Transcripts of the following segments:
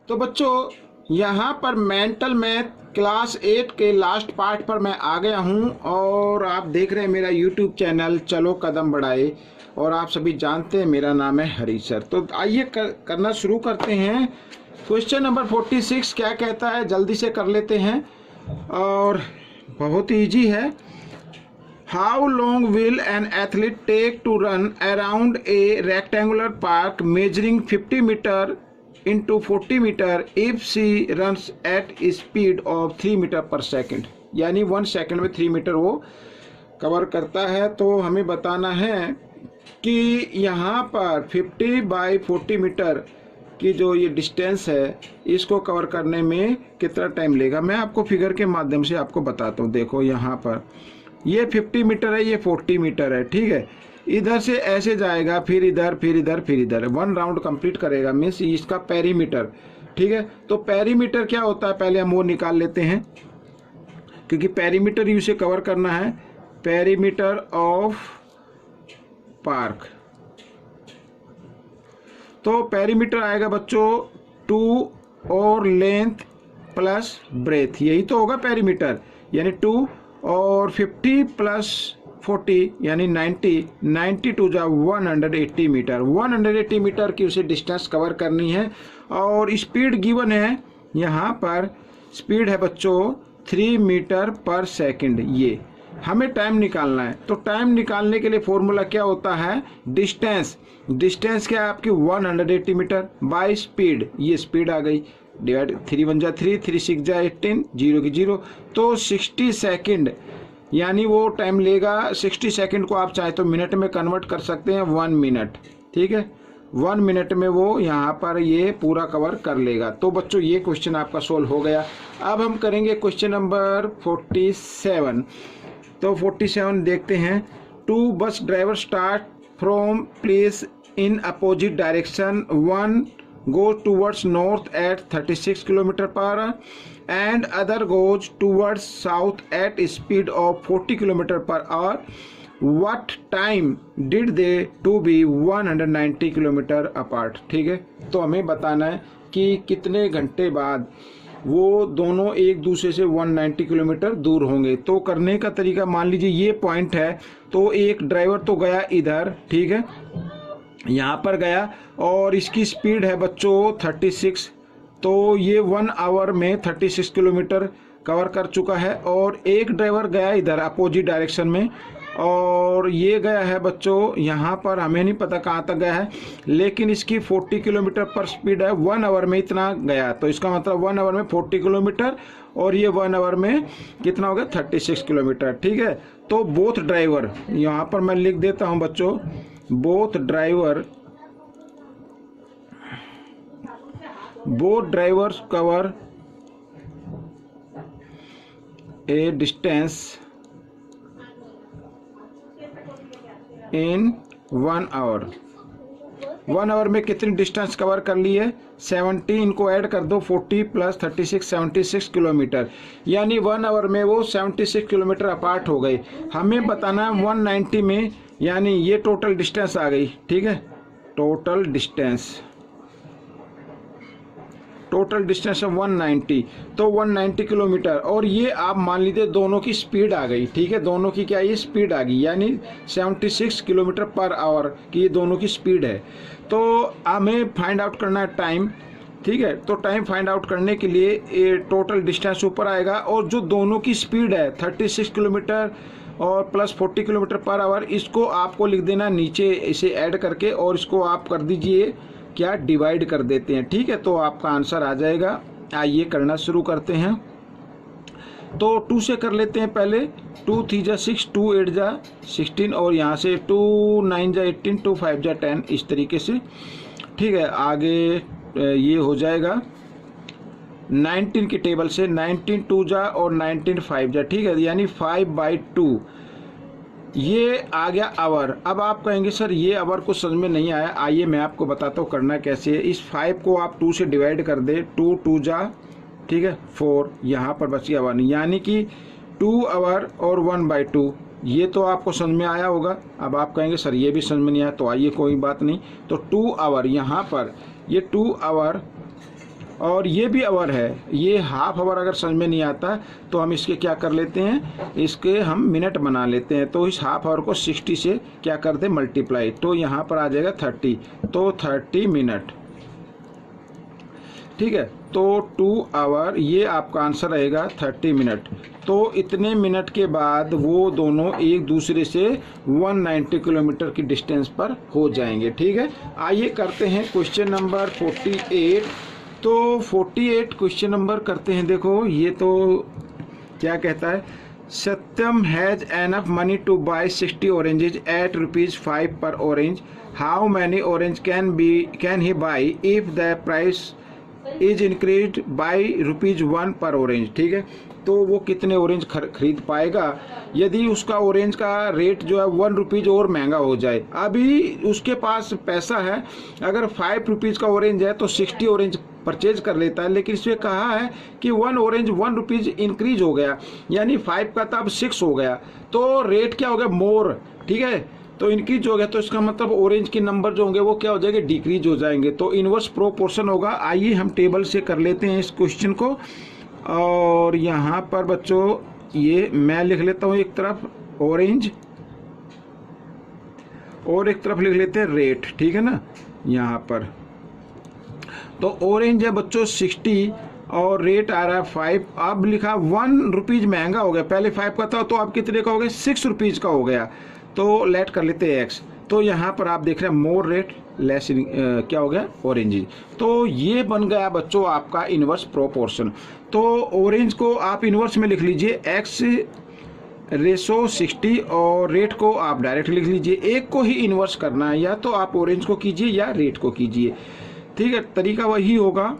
तो बच्चों यहाँ पर मेंटल मैथ क्लास 8 के लास्ट पार्ट पर मैं आ गया हूँ और आप देख रहे हैं मेरा यूट्यूब चैनल चलो कदम बढ़ाए और आप सभी जानते हैं मेरा नाम है हरी सर। तो आइए करना शुरू करते हैं। क्वेश्चन नंबर 46 क्या कहता है, जल्दी से कर लेते हैं और बहुत ईजी है। How long will an athlete take to run around a rectangular park measuring 50 metre into 40 metre if she runs at speed of 3 metre per second, यानी 1 सेकेंड में 3 मीटर वो कवर करता है। तो हमें बताना है कि यहाँ पर 50 बाई 40 मीटर की जो ये डिस्टेंस है इसको कवर करने में कितना टाइम लेगा। मैं आपको फिगर के माध्यम से आपको बताता हूँ। देखो यहाँ पर ये 50 मीटर है, ये 40 मीटर है, ठीक है। इधर से ऐसे जाएगा, फिर इधर फिर इधर फिर इधर, 1 राउंड कंप्लीट करेगा, मीन्स इसका पेरीमीटर, ठीक है। तो पेरीमीटर क्या होता है पहले हम वो निकाल लेते हैं, क्योंकि पेरीमीटर इसे कवर करना है। पेरीमीटर ऑफ पार्क, तो पेरीमीटर आएगा बच्चों 2 और लेंथ प्लस ब्रेथ, यही तो होगा पेरीमीटर, यानी 2 और 50 प्लस 40 यानी 90 टू जा 180 मीटर। 180 मीटर की उसे डिस्टेंस कवर करनी है और स्पीड गिवन है, यहाँ पर स्पीड है बच्चों 3 मीटर पर सेकंड। ये हमें टाइम निकालना है। तो टाइम निकालने के लिए फॉर्मूला क्या होता है, डिस्टेंस क्या है आपकी 180 मीटर बाय स्पीड, ये स्पीड आ गई, डिवाइड 3 1 जा 3, 3 6 जा 18, 0 की 0, तो 60 सेकेंड यानी वो टाइम लेगा। 60 सेकंड को आप चाहे तो मिनट में कन्वर्ट कर सकते हैं, 1 मिनट, ठीक है। 1 मिनट में वो यहाँ पर ये पूरा कवर कर लेगा। तो बच्चों ये क्वेश्चन आपका सोल्व हो गया। अब हम करेंगे क्वेश्चन नंबर 47। तो 47 देखते हैं। 2 bus driver start from place in opposite direction, 1 goes towards north at 36 km per hour and other goes towards south at speed of 40 km per hour. What time did they to be 190 km apart? ठीक है, तो हमें बताना है कि कितने घंटे बाद वो दोनों एक दूसरे से 190 किलोमीटर दूर होंगे। तो करने का तरीका, मान लीजिए ये पॉइंट है, तो एक ड्राइवर तो गया इधर, ठीक है, यहाँ पर गया और इसकी स्पीड है बच्चों 36, तो ये 1 आवर में 36 किलोमीटर कवर कर चुका है। और एक ड्राइवर गया इधर अपोजिट डायरेक्शन में और ये गया है बच्चों यहाँ पर, हमें नहीं पता कहाँ तक गया है, लेकिन इसकी 40 किलोमीटर पर स्पीड है, 1 आवर में इतना गया। तो इसका मतलब 1 आवर में 40 किलोमीटर और ये 1 आवर में कितना हो गया 36 किलोमीटर, ठीक है। तो बोथ ड्राइवर, यहाँ पर मैं लिख देता हूँ बच्चों, both drivers cover a distance in 1 hour। 1 our में कितनी डिस्टेंस कवर कर ली है, 70, इनको ऐड कर दो, 40 प्लस 36 76 किलोमीटर, यानी 1 आवर में वो 76 किलोमीटर अपार्ट हो गए। हमें बताना है 190 में, यानी ये टोटल डिस्टेंस आ गई, ठीक है। टोटल डिस्टेंस है 190, तो 190 किलोमीटर। और ये आप मान लीजिए दोनों की स्पीड आ गई, ठीक है, दोनों की क्या ये स्पीड आ गई, यानी 76 किलोमीटर पर आवर की ये दोनों की स्पीड है। तो हमें फाइंड आउट करना है टाइम, ठीक है। तो टाइम फाइंड आउट करने के लिए ये टोटल डिस्टेंस ऊपर आएगा और जो दोनों की स्पीड है 36 किलोमीटर और प्लस 40 किलोमीटर पर आवर, इसको आपको लिख देना नीचे इसे ऐड करके, और इसको आप कर दीजिए क्या, डिवाइड कर देते हैं, ठीक है। तो आपका आंसर आ जाएगा। आइए करना शुरू करते हैं। तो 2 से कर लेते हैं पहले। 2 3 जा 6, 2 8 जा 16 और यहाँ से 2 9 जा 18, 2 5 जा 10, इस तरीके से, ठीक है। आगे ये हो जाएगा 19 की टेबल से, 19 2 जा और 19 5 जा, ठीक है, यानी 5/2, ये आ गया आवर। अब आप कहेंगे सर ये आवर को समझ में नहीं आया, आइए मैं आपको बताता हूँ करना कैसे है। इस 5 को आप 2 से डिवाइड कर दे, 2 2 जा, ठीक है, 4, यहाँ पर बच गया 1, यानी कि 2 आवर और 1/2, ये तो आपको समझ में आया होगा। अब आप कहेंगे सर ये भी समझ में नहीं आया, तो आइए कोई बात नहीं। तो 2 आवर, यहाँ पर ये 2 आवर और ये भी आवर है, ये हाफ आवर अगर समझ में नहीं आता तो हम इसके क्या कर लेते हैं, इसके हम मिनट बना लेते हैं। तो इस हाफ आवर को 60 से क्या कर दे मल्टीप्लाई, तो यहाँ पर आ जाएगा 30, तो 30 मिनट, ठीक है। तो 2 आवर, ये आपका आंसर रहेगा 30 मिनट। तो इतने मिनट के बाद वो दोनों एक दूसरे से 190 किलोमीटर की डिस्टेंस पर हो जाएंगे, ठीक है। आइए करते हैं क्वेश्चन नंबर 48। तो 48 क्वेश्चन नंबर करते हैं। देखो ये तो क्या कहता है, Satyam has enough money to buy 60 oranges at ₹5 per orange, how many orange can he buy if the price is increase by ₹1 per orange, ठीक है। तो वो कितने ऑरेंज खरीद पाएगा यदि उसका ऑरेंज का रेट जो है ₹1 और महंगा हो जाए। अभी उसके पास पैसा है, अगर ₹5 का ऑरेंज है तो 60 ऑरेंज परचेज कर लेता है, लेकिन इसमें कहा है कि 1 ऑरेंज ₹1 इंक्रीज हो गया, यानी 5 का था अब 6 हो गया, तो रेट क्या हो गया मोर, ठीक है। तो इंक्रीज हो गया, तो इसका मतलब ऑरेंज के नंबर जो होंगे वो क्या हो जाएंगे, डिक्रीज हो जाएंगे। तो इनवर्स प्रोपोर्शन होगा। आइए हम टेबल से कर लेते हैं इस क्वेश्चन को। और यहाँ पर बच्चों ये मैं लिख लेता हूँ एक तरफ ऑरेंज और एक तरफ लिख लेते हैं रेट, ठीक है ना। यहाँ पर तो ऑरेंज है बच्चों 60 और रेट आ रहा है 5। अब लिखा ₹1 महंगा हो गया, पहले 5 का था तो अब कितने का हो गया, ₹6 का हो गया। तो लेट कर लेते हैं एक्स। तो यहाँ पर आप देख रहे हैं मोर रेट लेस क्या हो गया ऑरेंज। तो ये बन गया बच्चों आपका इनवर्स प्रोपोर्शन। तो ऑरेंज को आप इनवर्स में लिख लीजिए x रेशो 60 और रेट को आप डायरेक्ट लिख लीजिए। एक को ही इनवर्स करना है, या तो आप ऑरेंज को कीजिए या रेट को कीजिए, ठीक है। तरीका वही होगा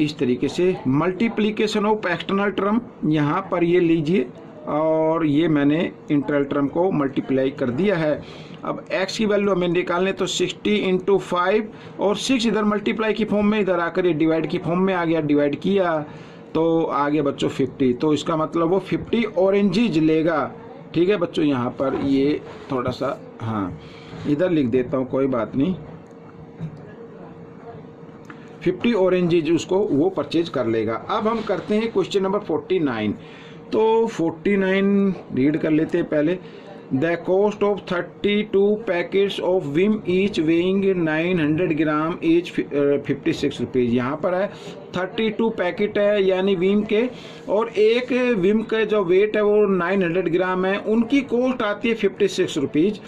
इस तरीके से। मल्टीप्लीकेशन ऑफ एक्सटर्नल टर्म यहाँ पर ये लीजिए और ये मैंने इंटरनल टर्म को मल्टीप्लाई कर दिया है। अब x की वैल्यू हमें निकालने, तो 60 इंटू 5 और 6 इधर मल्टीप्लाई की फॉर्म में, इधर आकर ये डिवाइड की फॉर्म में आ गया, डिवाइड किया तो आ गया बच्चों 50। तो इसका मतलब वो 50 ऑरेंजेज लेगा, ठीक है बच्चों। यहाँ पर ये थोड़ा सा हाँ इधर लिख देता हूँ, कोई बात नहीं, 50 ऑरेंजेज उसको वो परचेज कर लेगा। अब हम करते हैं क्वेश्चन नंबर 49। तो 49 रीड कर लेते हैं पहले। The cost of 32 packets of Vim each weighing 900 gram each ₹56। यहाँ पर है 32 पैकेट है यानी विम के, और एक विम का जो वेट है वो 900 ग्राम है, उनकी कॉस्ट आती है ₹56।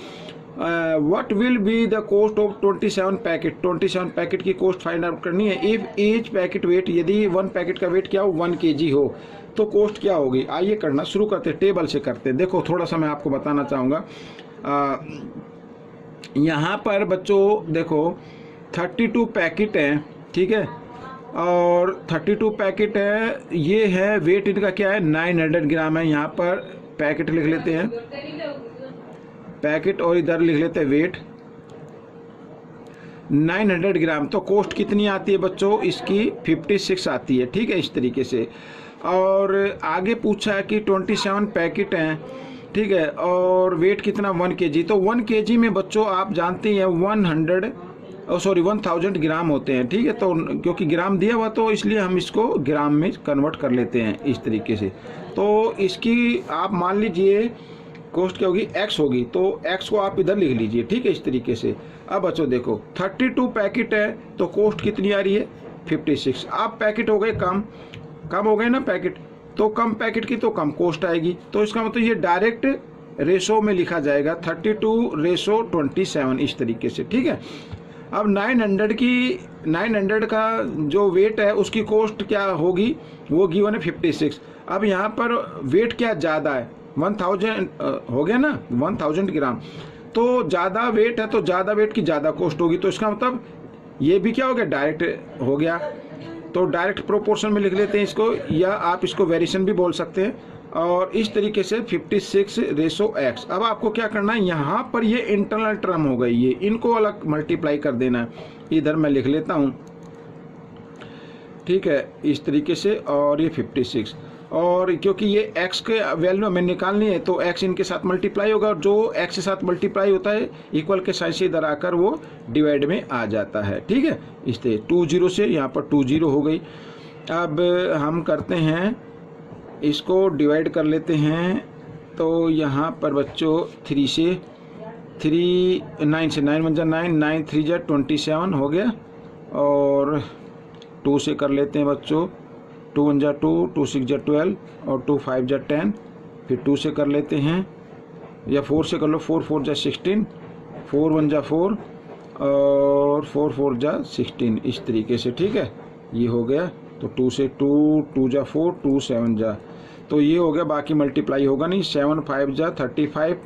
What will be the cost of 27 packet, 27 packet की कॉस्ट फाइंड आउट करनी है। इफ ईच पैकेट वेट, यदि 1 पैकेट का वेट क्या हो 1 kg हो तो कॉस्ट क्या होगी। आइए करना शुरू करते हैं, टेबल से करते हैं। देखो थोड़ा सा मैं आपको बताना चाहूँगा, यहाँ पर बच्चों देखो 32 पैकेट हैं, ठीक है, और 32 पैकेट है, ये है वेट इनका क्या है 900 ग्राम है। यहाँ पर पैकेट लिख लेते हैं पैकेट और इधर लिख लेते हैं वेट 900 ग्राम। तो कॉस्ट कितनी आती है बच्चों इसकी 56 आती है, ठीक है, इस तरीके से। और आगे पूछा है कि 27 पैकेट हैं, ठीक है, और वेट कितना 1 kg। तो 1 kg में बच्चों आप जानते हैं 1000 ग्राम होते हैं, ठीक है। तो क्योंकि ग्राम दिया हुआ तो इसलिए हम इसको ग्राम में कन्वर्ट कर लेते हैं इस तरीके से। तो इसकी आप मान लीजिए कॉस्ट क्या होगी x होगी, तो x को आप इधर लिख लीजिए, ठीक है, इस तरीके से। अब बच्चों देखो 32 पैकेट है तो कॉस्ट कितनी आ रही है 56। अब पैकेट हो गए कम हो गए ना पैकेट, तो कम पैकेट की तो कम कॉस्ट आएगी। तो इसका मतलब ये डायरेक्ट रेशो में लिखा जाएगा 32:27 इस तरीके से, ठीक है। अब 900 का जो वेट है उसकी कॉस्ट क्या होगी, वो गिवन है 56। अब यहाँ पर वेट क्या ज़्यादा है 1000 हो गया ना 1000 ग्राम, तो ज़्यादा वेट है तो ज़्यादा वेट की ज़्यादा कॉस्ट होगी। तो इसका मतलब ये भी क्या हो गया डायरेक्ट हो गया। तो डायरेक्ट प्रोपोर्शन में लिख लेते हैं इसको, या आप इसको वेरिएशन भी बोल सकते हैं। और इस तरीके से 56:x। अब आपको क्या करना है, यहाँ पर ये इंटरनल टर्म हो गई, ये इनको अलग मल्टीप्लाई कर देना है। इधर मैं लिख लेता हूँ, ठीक है, इस तरीके से। और ये 56 और क्योंकि ये x के वैल्यू हमें निकालनी है तो x इनके साथ मल्टीप्लाई होगा, और जो x के साथ मल्टीप्लाई होता है इक्वल के साइन से इधर आकर वो डिवाइड में आ जाता है। ठीक है, इससे 2 0 से यहाँ पर 2 0 हो गई। अब हम करते हैं इसको डिवाइड कर लेते हैं, तो यहाँ पर बच्चों 3 से 9 से 9 1 जा 9, 9 3 जा 27 हो गया, और 2 से कर लेते हैं बच्चों, 2 1 जा 2, 2 6 जा 12, और 2 5 जा 10, फिर 2 से कर लेते हैं, या 4 से कर लो, 4 4 जा 16, 4 1 जा 4, और 4 4 जा 16, इस तरीके से। ठीक है, ये हो गया। तो 2 से 2 जा 4, 2 7 जा, तो ये हो गया, बाकी मल्टीप्लाई होगा नहीं। 7 5 जा 35,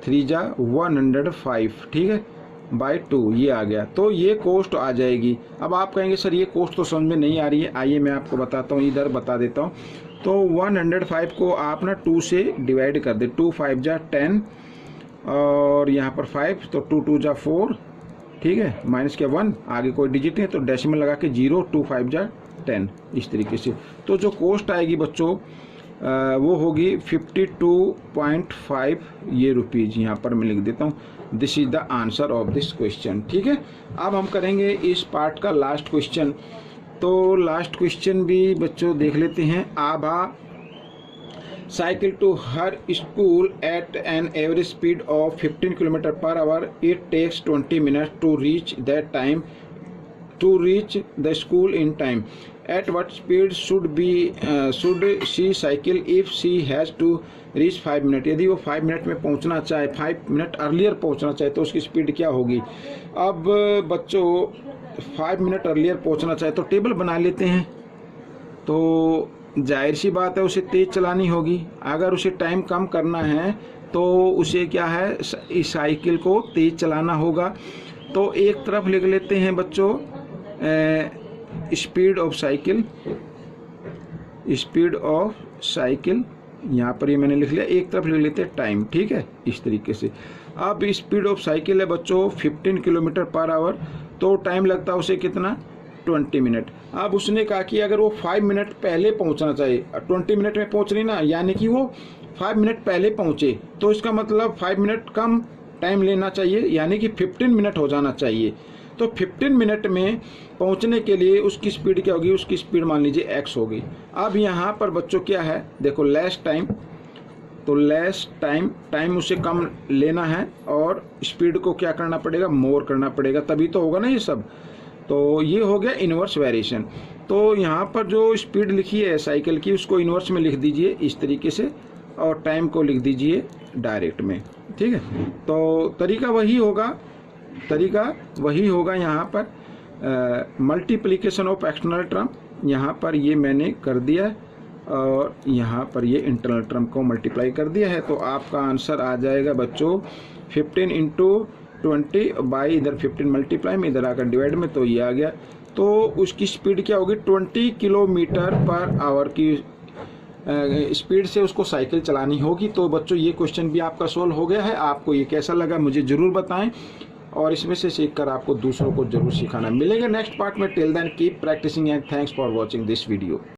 3 जा 105, ठीक है, बाय 2 ये आ गया। तो ये कोस्ट आ जाएगी। अब आप कहेंगे सर ये कोस्ट तो समझ में नहीं आ रही है, आइए मैं आपको बताता हूँ, इधर बता देता हूँ। तो 105 को आप ना 2 से डिवाइड कर दे, 2 5 जा 10, और यहाँ पर 5, तो 2 2 जा 4, ठीक है, माइनस के 1, आगे कोई डिजिट नहीं है तो डेसिमल लगा के 0, 2 5 जा 10, इस तरीके से। तो जो कोस्ट आएगी बच्चों वो होगी 52.5 ये रुपीज़, यहाँ पर मैं लिख देता हूँ। This is the answer of this question. ठीक है, अब हम करेंगे इस पार्ट का लास्ट क्वेश्चन। तो लास्ट क्वेश्चन भी बच्चों देख लेते हैं। Abha cycle to her school at an average speed of 15 kilometre per hour. It takes 20 minutes to reach the school in time. At what speed should she cycle if she has to reach 5 minutes? यदि वो 5 minute में पहुंचना चाहे, 5 minute earlier पहुंचना चाहे तो उसकी speed क्या होगी? अब बच्चों 5 मिनट अर्लियर पहुंचना चाहे तो टेबल बना लेते हैं। तो जाहिर सी बात है उसे तेज़ चलानी होगी। अगर उसे टाइम कम करना है तो उसे क्या है, इस साइकिल को तेज़ चलाना होगा। तो एक तरफ लिख लेते हैं बच्चों स्पीड ऑफ साइकिल, यहाँ पर ये मैंने लिख लिया। एक तरफ लिख लेते हैं टाइम, ठीक है, इस तरीके से। अब स्पीड ऑफ साइकिल है बच्चों 15 किलोमीटर पर आवर, तो टाइम लगता है उसे कितना, 20 मिनट। अब उसने कहा कि अगर वो 5 मिनट पहले पहुंचना चाहिए, 20 मिनट में पहुंच रही ना, यानी कि वो 5 मिनट पहले पहुंचे, तो इसका मतलब 5 मिनट कम टाइम लेना चाहिए, यानी कि 15 मिनट हो जाना चाहिए। तो 15 मिनट में पहुंचने के लिए उसकी स्पीड क्या होगी, उसकी स्पीड मान लीजिए x होगी। अब यहाँ पर बच्चों क्या है, देखो लेस टाइम, तो लेस टाइम उसे कम लेना है, और स्पीड को क्या करना पड़ेगा, मोर करना पड़ेगा, तभी तो होगा ना ये सब। तो ये हो गया इन्वर्स वेरिएशन। तो यहाँ पर जो स्पीड लिखी है साइकिल की उसको इन्वर्स में लिख दीजिए इस तरीके से, और टाइम को लिख दीजिए डायरेक्ट में। ठीक है, तो तरीका वही होगा यहाँ पर। मल्टीप्लिकेशन ऑफ एक्सटर्नल टर्म, यहाँ पर ये मैंने कर दिया है, और यहाँ पर ये इंटरनल टर्म को मल्टीप्लाई कर दिया है। तो आपका आंसर आ जाएगा बच्चों 15 × 20 बाई इधर 15 मल्टीप्लाई में, इधर आकर डिवाइड में, तो ये आ गया। तो उसकी स्पीड क्या होगी, 20 किलोमीटर पर आवर की स्पीड से उसको साइकिल चलानी होगी। तो बच्चों ये क्वेश्चन भी आपका सोल्व हो गया है। आपको ये कैसा लगा मुझे ज़रूर बताएं, और इसमें से सीखकर आपको दूसरों को जरूर सिखाना। मिलेंगे नेक्स्ट पार्ट में। Till then keep practising and thanks for watching this video.